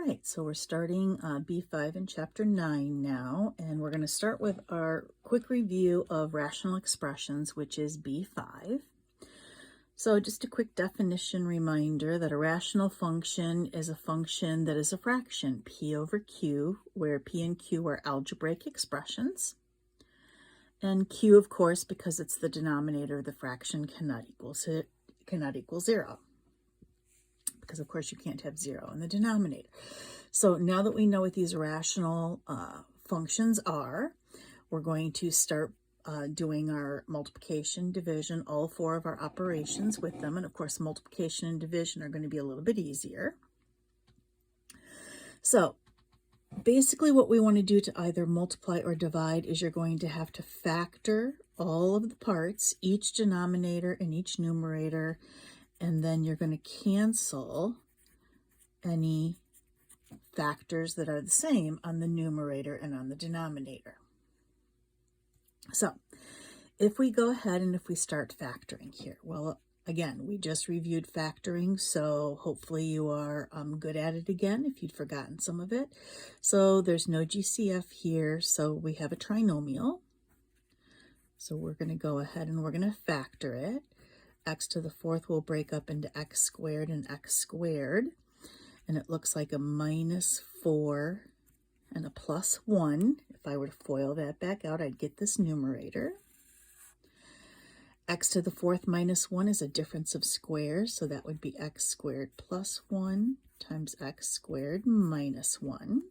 right, so we're starting B5 in Chapter 9 now, and we're going to start with our quick review of rational expressions, which is B5. So just a quick definition reminder that a rational function is a function that is a fraction, P over Q, where P and Q are algebraic expressions. And Q, of course, because it's the denominator of the fraction, cannot equal 0. Because of course you can't have 0 in the denominator. So now that we know what these rational functions are, we're going to start doing our multiplication, division, all 4 of our operations with them. And of course, multiplication and division are going to be a little bit easier. So basically what we want to do to either multiply or divide is you're going to have to factor all of the parts, each denominator and each numerator, and then you're going to cancel any factors that are the same on the numerator and on the denominator. So if we go ahead and if we start factoring here, well, again, we just reviewed factoring, so hopefully you are good at it again if you'd forgotten some of it. So there's no GCF here, so we have a trinomial. So we're going to go ahead and we're going to factor it. X to the 4th will break up into x squared and x squared. And it looks like a minus 4 and a plus 1. If I were to FOIL that back out, I'd get this numerator. X to the 4th minus 1 is a difference of squares, so that would be x squared plus 1 times x squared minus 1.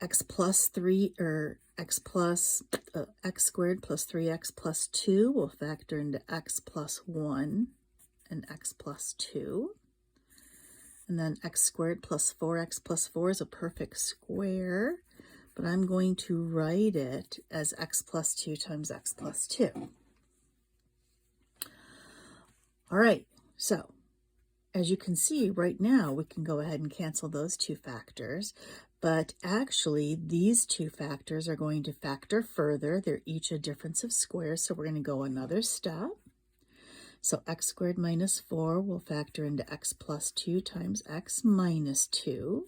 X plus 3, or x squared plus 3x plus 2 will factor into x plus 1 and x plus 2. And then x squared plus 4x plus 4 is a perfect square, but I'm going to write it as x plus 2 times x plus 2. All right, so as you can see right now, we can go ahead and cancel those two factors, but actually these two factors are going to factor further. They're each a difference of squares, so we're going to go another step. So x squared minus 4 will factor into x plus 2 times x minus 2.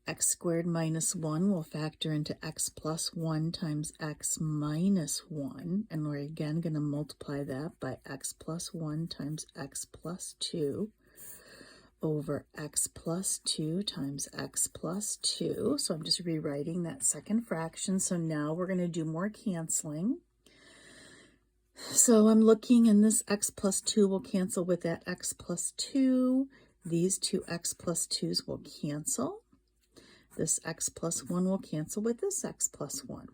X squared minus 1 will factor into x plus 1 times x minus 1. And we're again going to multiply that by x plus 1 times x plus 2 over x plus 2 times x plus 2. So I'm just rewriting that second fraction. So now we're going to do more canceling. So I'm looking, and this x plus 2 will cancel with that x plus 2. These two x plus 2's will cancel. This x plus 1 will cancel with this x plus 1.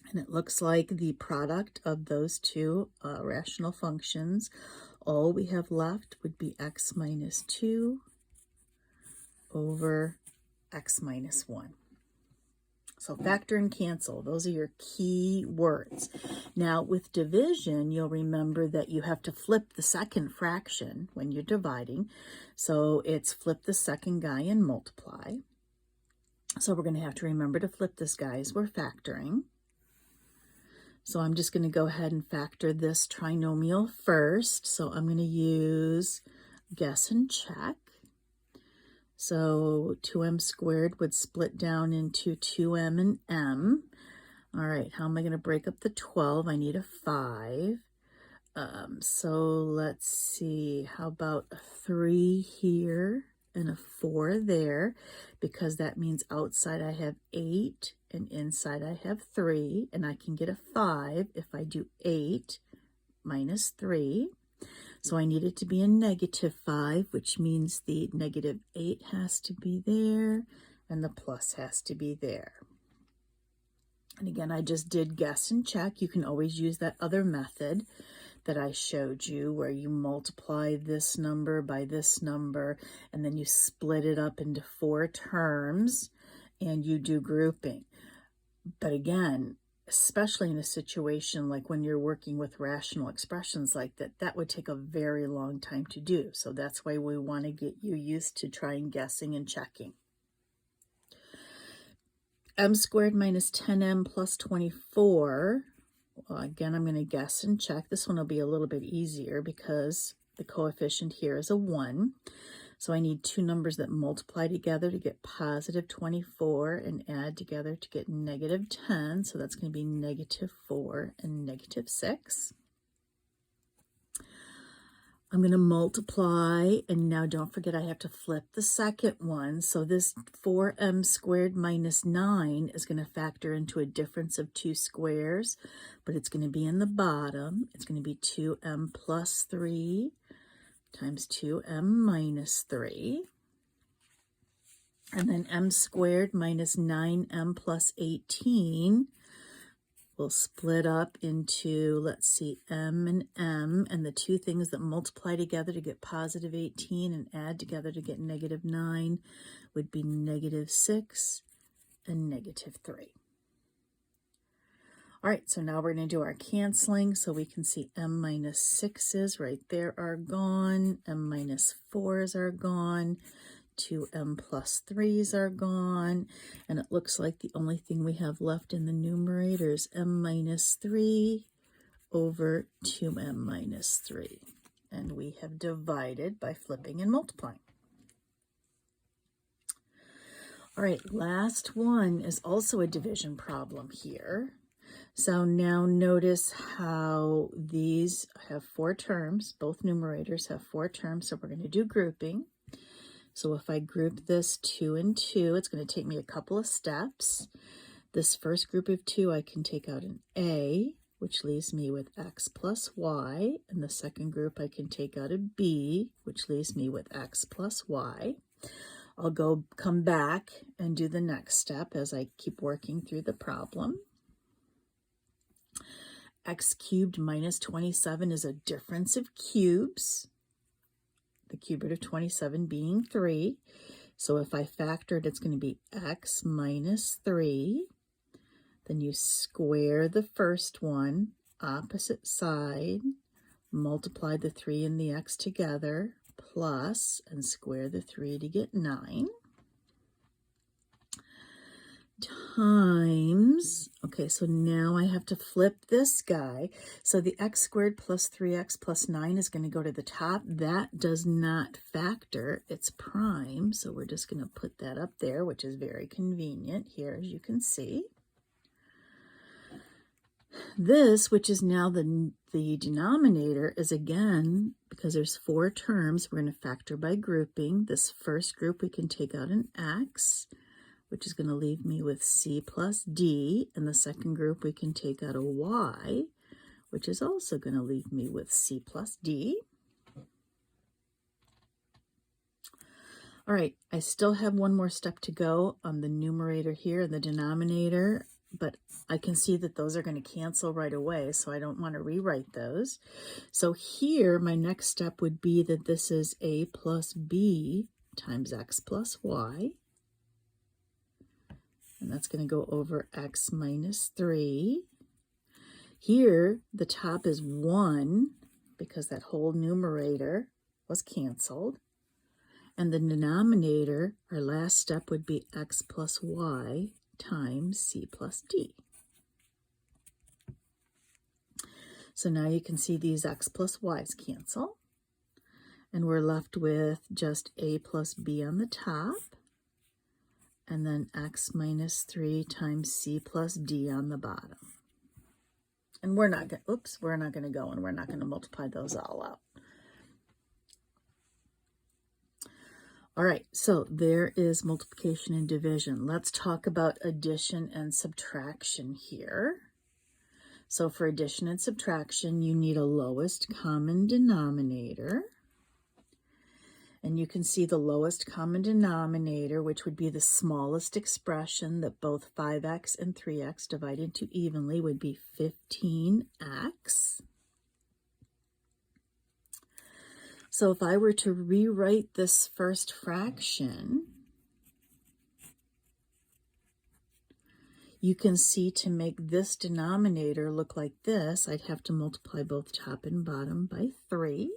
And it looks like the product of those two rational functions, all we have left would be x minus 2 over x minus 1. So factor and cancel, those are your key words. Now with division, you'll remember that you have to flip the second fraction when you're dividing. So it's flip the second guy and multiply. So we're going to have to remember to flip this guy as we're factoring. So I'm just going to go ahead and factor this trinomial first. So I'm going to use guess and check. So 2m squared would split down into 2m and m. All right, how am I going to break up the 12? I need a 5. So let's see, how about a 3 here and a 4 there, because that means outside I have 8 and inside I have 3, and I can get a 5 if I do 8 minus 3. So I need it to be a negative 5, which means the negative 8 has to be there and the plus has to be there. And again, I just did guess and check. You can always use that other method that I showed you where you multiply this number by this number and then you split it up into 4 terms and you do grouping. But again, especially in a situation like when you're working with rational expressions like that, that would take a very long time to do. So that's why we want to get you used to trying guessing and checking. M squared minus 10m plus 24. Well, again, I'm going to guess and check. This one will be a little bit easier because the coefficient here is a 1. So I need two numbers that multiply together to get positive 24 and add together to get negative 10. So that's going to be negative 4 and negative 6. I'm going to multiply, and now don't forget I have to flip the second one. So this 4m squared minus 9 is going to factor into a difference of 2 squares, but it's going to be in the bottom. It's going to be 2m plus 3 times 2m minus 3. And then m squared minus 9m plus 18 will split up into, let's see, m and m, and the two things that multiply together to get positive 18 and add together to get negative 9 would be negative 6 and negative 3. All right, so now we're going to do our canceling, so we can see m minus 6's right there are gone, m minus 4's are gone, 2m plus 3's are gone, and it looks like the only thing we have left in the numerator is m minus 3 over 2m minus 3. And we have divided by flipping and multiplying. All right, last one is also a division problem here. So now notice how these have 4 terms. Both numerators have 4 terms, so we're going to do grouping. So if I group this 2 and 2, it's going to take me a couple of steps. This first group of 2, I can take out an a, which leaves me with x plus y. And the second group, I can take out a b, which leaves me with x plus y. I'll come back and do the next step as I keep working through the problem. X cubed minus 27 is a difference of cubes. The cube root of 27 being 3. So if I factor it, it's going to be x minus 3. Then you square the first one, opposite side, multiply the 3 and the x together, plus, and square the 3 to get 9. Times, okay, so now I have to flip this guy. So the x squared plus 3x plus 9 is going to go to the top. That does not factor. It's prime, so we're just going to put that up there, which is very convenient here, as you can see. This, which is now the denominator, is again, because there's 4 terms, we're going to factor by grouping. This first group, we can take out an x, which is going to leave me with c plus d. And the second group, we can take out a y, which is also going to leave me with c plus d. All right, I still have one more step to go on the numerator here and the denominator, but I can see that those are going to cancel right away, so I don't want to rewrite those. So here, my next step would be that this is a plus b times x plus y. And that's going to go over x minus 3. Here, the top is 1 because that whole numerator was canceled. And the denominator, our last step, would be x plus y times c plus d. So now you can see these x plus y's cancel. And we're left with just a plus b on the top. And then x minus 3 times c plus d on the bottom. And we're not going to go and we're not going to multiply those all out. All right, so there is multiplication and division. Let's talk about addition and subtraction here. So for addition and subtraction, you need a lowest common denominator. And you can see the lowest common denominator, which would be the smallest expression that both 5x and 3x divide into evenly, would be 15x. So if I were to rewrite this first fraction, you can see to make this denominator look like this, I'd have to multiply both top and bottom by 3.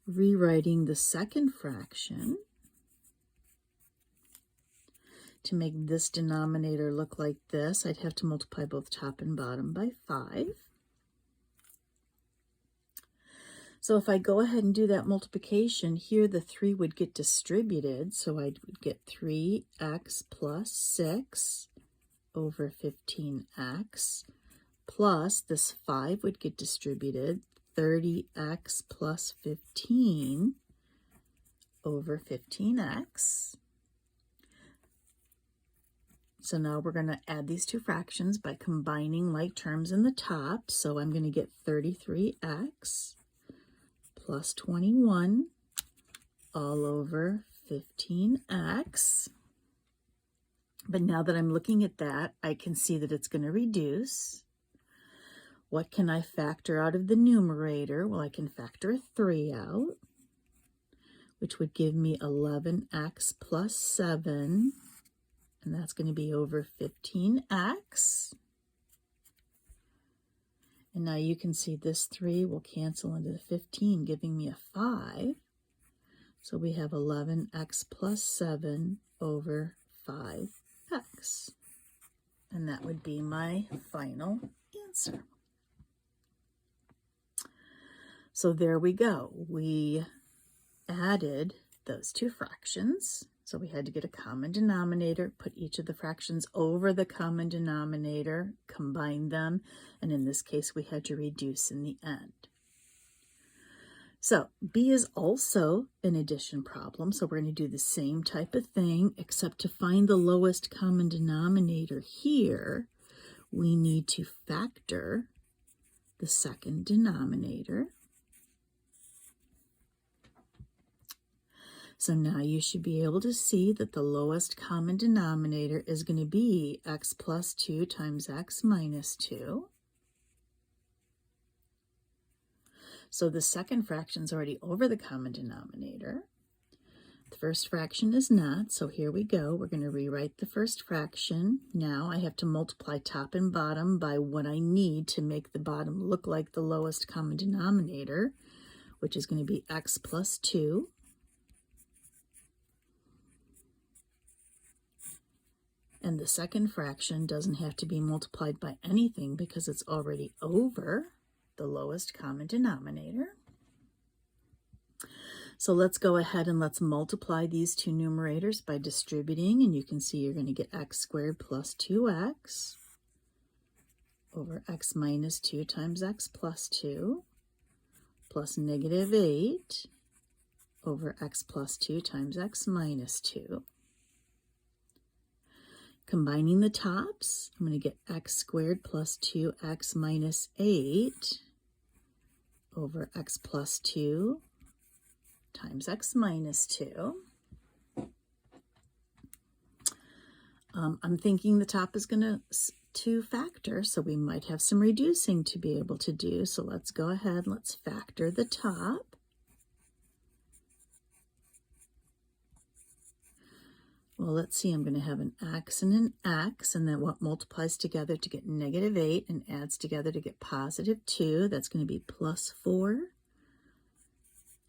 Rewriting the second fraction, to make this denominator look like this, I'd have to multiply both top and bottom by 5. So if I go ahead and do that multiplication, here the 3 would get distributed. So I would get 3x plus 6 over 15x, plus this 5 would get distributed, 30x plus 15 over 15x. So now we're going to add these two fractions by combining like terms in the top. So I'm going to get 33x plus 21 all over 15x. But now that I'm looking at that, I can see that it's going to reduce. What can I factor out of the numerator? Well, I can factor a 3 out, which would give me 11x plus 7, and that's going to be over 15x. And now you can see this 3 will cancel into the 15, giving me a 5. So we have 11x plus 7 over 5x. And that would be my final answer. So there we go. We added those two fractions. So we had to get a common denominator, put each of the fractions over the common denominator, combine them, and in this case we had to reduce in the end. So B is also an addition problem, so we're going to do the same type of thing, except to find the lowest common denominator here, we need to factor the second denominator. So now you should be able to see that the lowest common denominator is going to be x plus 2 times x minus 2. So the second fraction is already over the common denominator. The first fraction is not, so here we go. We're going to rewrite the first fraction. Now I have to multiply top and bottom by what I need to make the bottom look like the lowest common denominator, which is going to be x plus 2. And the second fraction doesn't have to be multiplied by anything because it's already over the lowest common denominator. So let's go ahead and let's multiply these two numerators by distributing, and you can see you're going to get x squared plus 2x over x minus 2 times x plus 2 plus negative 8 over x plus 2 times x minus 2. Combining the tops, I'm going to get x squared plus 2x minus 8 over x plus 2 times x minus 2. I'm thinking the top is going to factor, so we might have some reducing to be able to do. So let's go ahead, let's factor the top. Well, let's see, I'm going to have an x and an x, and then what multiplies together to get negative 8 and adds together to get positive 2. That's going to be plus 4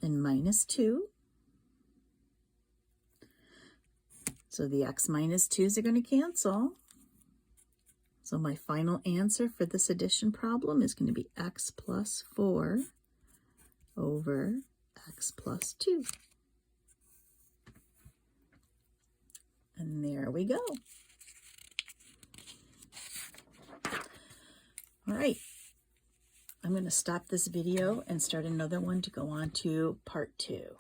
and minus 2. So the x minus 2's are going to cancel. So my final answer for this addition problem is going to be x plus 4 over x plus 2. And there we go. All right. I'm going to stop this video and start another one to go on to part 2.